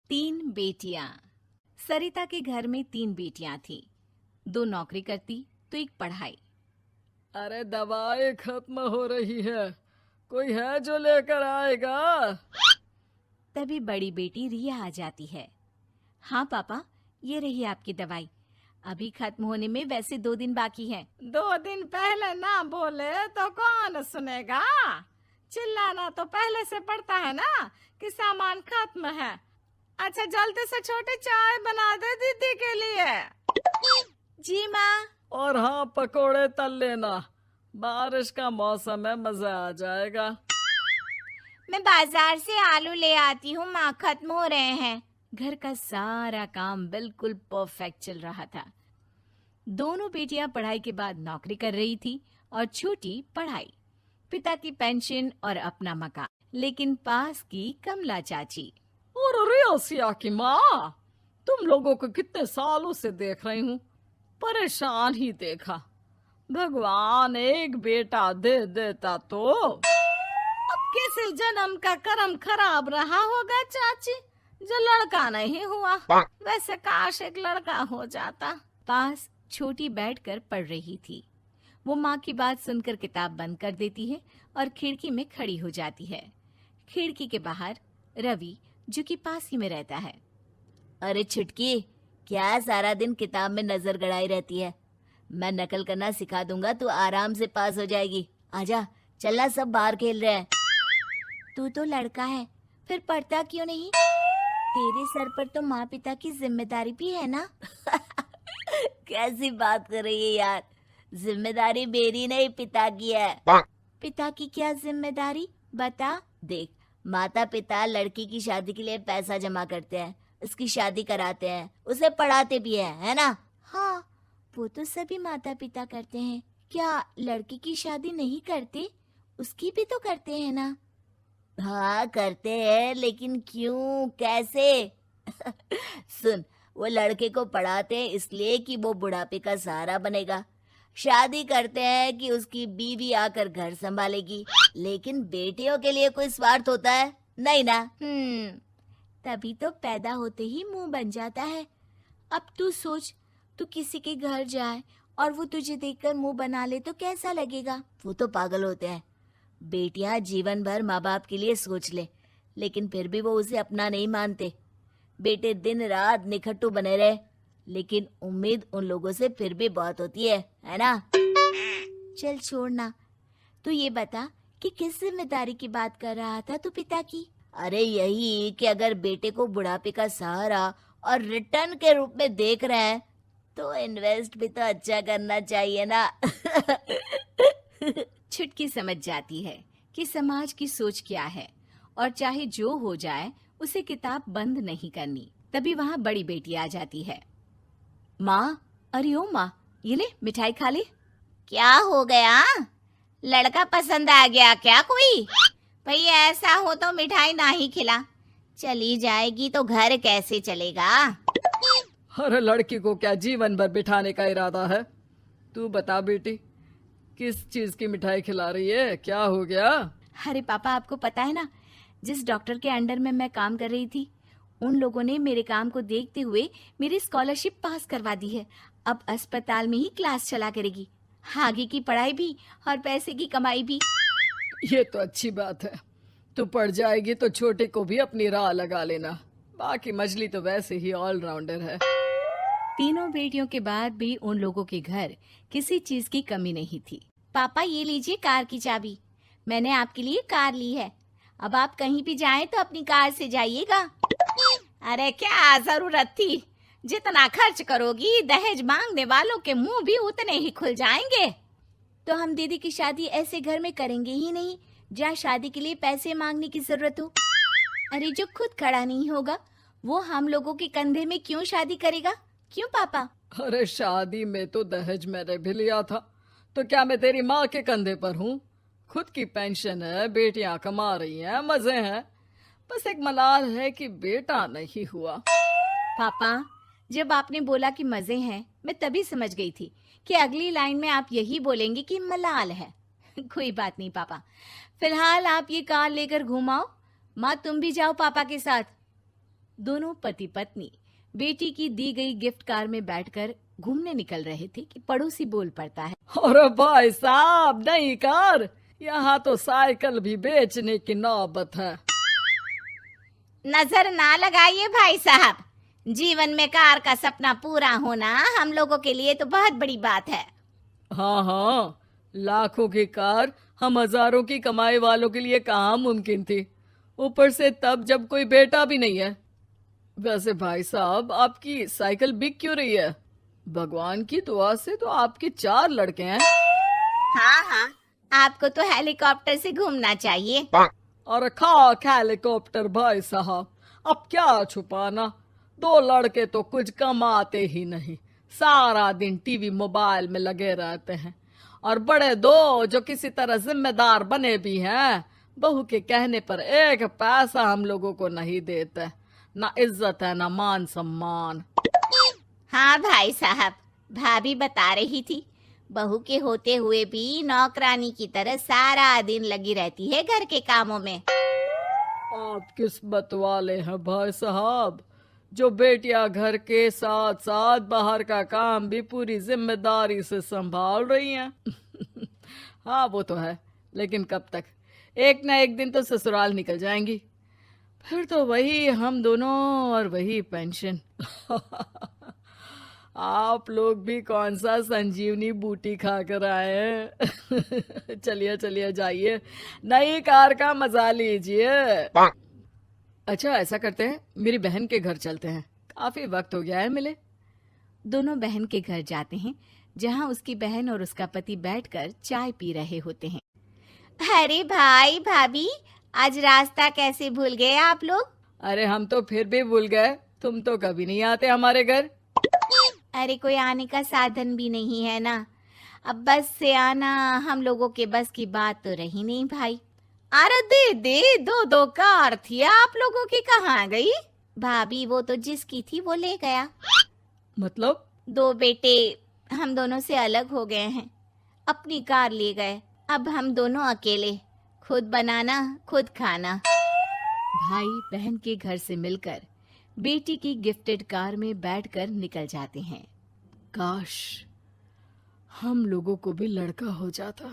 तीन बेटियां। सरिता के घर में तीन बेटियां थीं। दो नौकरी करती तो एक पढ़ाई। अरे दवाई खत्म हो रही है, कोई है जो लेकर आएगा? तभी बड़ी बेटी रिया आ जाती है। हाँ पापा, ये रही आपकी दवाई। अभी खत्म होने में वैसे 2 दिन बाकी हैं। 2 दिन पहले ना बोले तो कौन सुनेगा? चिल्लाना तो पहले से पड़ता है ना कि सामान खत्म है। अच्छा जल्दी से छोटी चाय बना दे दीदी के लिए। जी माँ। और हाँ, पकोड़े तल लेना, बारिश का मौसम है, मजा आ जाएगा। मैं बाजार से आलू ले आती हूँ माँ, खत्म हो रहे हैं। घर का सारा काम बिल्कुल परफेक्ट चल रहा था। दोनों बेटियां पढ़ाई के बाद नौकरी कर रही थी और छोटी पढ़ाई, पिता की पेंशन और अपना मकान। लेकिन पास की कमला चाची। और रियासिया की माँ, तुम लोगों को कितने सालों से देख रही हूँ, परेशान ही देखा। भगवान एक बेटा दे देता तो। अब किसी जन्म का कर्म खराब रहा होगा चाची, जो लड़का नहीं हुआ। वैसे काश एक लड़का हो जाता। पास छोटी बैठकर पढ़ रही थी। वो माँ की बात सुनकर किताब बंद कर देती है और खिड़की में खड़ी हो जाती है। खिड़की के बाहर रवि, जो कि पास ही में रहता है। अरे छुटकी, क्या सारा दिन किताब में नजर गड़ाई रहती है? मैं नकल करना सिखा दूंगा, तू आराम से पास हो जाएगी। आजा, चलना, सब बाहर खेल रहे हैं। तू तो लड़का है, फिर पढ़ता क्यों नहीं? तेरे सर पर तो माँ पिता की जिम्मेदारी भी है ना। कैसी बात कर रही है यार? जिम्मेदारी मेरी नहीं, पिता की है। पिता की क्या जिम्मेदारी, बता। देख, माता पिता लड़की की शादी के लिए पैसा जमा करते हैं, उसकी शादी कराते हैं, उसे पढ़ाते भी है ना? हाँ, वो तो सभी माता पिता करते हैं। क्या लड़की की शादी नहीं करते? उसकी भी तो करते हैं ना। हाँ करते हैं, लेकिन क्यों, कैसे? सुन, वो लड़के को पढ़ाते हैं इसलिए कि वो बुढ़ापे का सहारा बनेगा। शादी करते हैं कि उसकी बीवी आकर घर संभालेगी। लेकिन बेटियों के लिए कोई स्वार्थ होता है? नहीं ना। तभी तो पैदा होते ही मुंह बन जाता है। अब तू सोच, तू किसी के घर जाए और वो तुझे देखकर मुंह बना ले तो कैसा लगेगा? वो तो पागल होते हैं। बेटियां जीवन भर माँ बाप के लिए सोच ले, लेकिन फिर भी वो उसे अपना नहीं मानते। बेटे दिन रात निखट्टू बने रहे, लेकिन उम्मीद उन लोगों से फिर भी बहुत होती है ना? चल छोड़ना, तू ये बता कि किस जिम्मेदारी की बात कर रहा था तू पिता की? अरे यही कि अगर बेटे को बुढ़ापे का सहारा और रिटर्न के रूप में देख रहे हैं तो इन्वेस्ट भी तो अच्छा करना चाहिए ना। छुटकी समझ जाती है कि समाज की सोच क्या है और चाहे जो हो जाए उसे किताब बंद नहीं करनी। तभी वहाँ बड़ी बेटी आ जाती है। माँ, अरे ओ माँ, ये ले मिठाई खा ले। क्या हो गया? लड़का पसंद आ गया क्या कोई? भाई ऐसा हो तो मिठाई ना ही खिला, चली जाएगी तो घर कैसे चलेगा? अरे लड़की को क्या जीवन भर बिठाने का इरादा है? तू बता बेटी, किस चीज की मिठाई खिला रही है, क्या हो गया? अरे पापा, आपको पता है ना, जिस डॉक्टर के अंडर में मैं काम कर रही थी, उन लोगों ने मेरे काम को देखते हुए मेरी स्कॉलरशिप पास करवा दी है। अब अस्पताल में ही क्लास चला करेगी, आगे की पढ़ाई भी और पैसे की कमाई भी। ये तो अच्छी बात है। तू पढ़ जाएगी तो छोटे को भी अपनी राह लगा लेना। बाकी मजली तो वैसे ही ऑलराउंडर है। तीनों बेटियों के बाद भी उन लोगों के घर किसी चीज की कमी नहीं थी। पापा, ये लीजिए कार की चाबी, मैंने आपके लिए कार ली है। अब आप कहीं भी जाएं तो अपनी कार से जाइएगा। अरे क्या जरूरत थी? जितना खर्च करोगी दहेज मांगने वालों के मुंह भी उतने ही खुल जाएंगे। तो हम दीदी की शादी ऐसे घर में करेंगे ही नहीं जहाँ शादी के लिए पैसे मांगने की जरूरत हो। अरे जो खुद खड़ा नहीं होगा वो हम लोगों के कंधे में क्यों शादी करेगा? क्यों पापा? अरे शादी में तो दहेज मैंने भी लिया था, तो क्या मैं तेरी माँ के कंधे पर हूँ? खुद की पेंशन है, बेटियां कमा रही हैं, मजे हैं। बस एक मलाल है कि बेटा नहीं हुआ। पापा, जब आपने बोला कि मजे हैं, मैं तभी समझ गई थी कि अगली लाइन में आप यही बोलेंगे कि मलाल है। कोई बात नहीं पापा, फिलहाल आप ये कार लेकर घुमाओ। माँ, तुम भी जाओ पापा के साथ। दोनों पति पत्नी बेटी की दी गई गिफ्ट कार में बैठकर घूमने निकल रहे थे कि पड़ोसी बोल पड़ता है। अरे भाई साहब, नई कार, यहाँ तो साइकिल भी बेचने की नौबत है। नजर ना लगाइए भाई साहब, जीवन में कार का सपना पूरा होना हम लोगों के लिए तो बहुत बड़ी बात है। हाँ हाँ, लाखों की कार हम हजारों की कमाई वालों के लिए कहाँ मुमकिन थी, ऊपर से तब जब कोई बेटा भी नहीं है। वैसे भाई साहब, आपकी साइकिल बिक क्यों रही है? भगवान की दुआ से तो आपके 4 लड़के हैं। हाँ हाँ, आपको तो हेलीकॉप्टर से घूमना चाहिए। और खाक हेलीकॉप्टर भाई साहब, अब क्या छुपाना, 2 लड़के तो कुछ कमाते ही नहीं, सारा दिन टीवी मोबाइल में लगे रहते हैं। और बड़े 2 जो किसी तरह जिम्मेदार बने भी हैं, बहू के कहने पर 1 पैसा हम लोगों को नहीं देते, ना इज्जत है ना मान सम्मान। हाँ भाई साहब, भाभी बता रही थी, बहू के होते हुए भी नौकरानी की तरह सारा दिन लगी रहती है घर के कामों में। आप किस्मत वाले हैं भाई साहब, जो बेटियां घर के साथ साथ बाहर का काम भी पूरी जिम्मेदारी से संभाल रही हैं। हाँ वो तो है, लेकिन कब तक? एक ना एक दिन तो ससुराल निकल जाएंगी, फिर तो वही हम दोनों और वही पेंशन। आप लोग भी कौन सा संजीवनी बूटी खा कर आए हैं? चलिए चलिए, जाइए, नई कार का मजा लीजिए। अच्छा ऐसा करते हैं, मेरी बहन के घर चलते हैं, काफी वक्त हो गया है मिले। दोनों बहन के घर जाते हैं, जहाँ उसकी बहन और उसका पति बैठकर चाय पी रहे होते हैं। अरे भाई भाभी, आज रास्ता कैसे भूल गए आप लोग? अरे हम तो फिर भी भूल गए, तुम तो कभी नहीं आते हमारे घर। अरे कोई आने का साधन भी नहीं है ना, अब बस से आना हम लोगों के बस की बात तो रही नहीं भाई। अरे दीदी, 2 कार थी, आप लोगों की कहाँ गई? भाभी वो तो जिसकी थी वो ले गया। मतलब? 2 बेटे हम दोनों से अलग हो गए हैं, अपनी कार ले गए, अब हम दोनों अकेले, खुद बनाना खुद खाना। भाई बहन के घर से मिलकर बेटी की गिफ्टेड कार में बैठकर निकल जाते हैं। काश हम लोगों को भी लड़का हो जाता।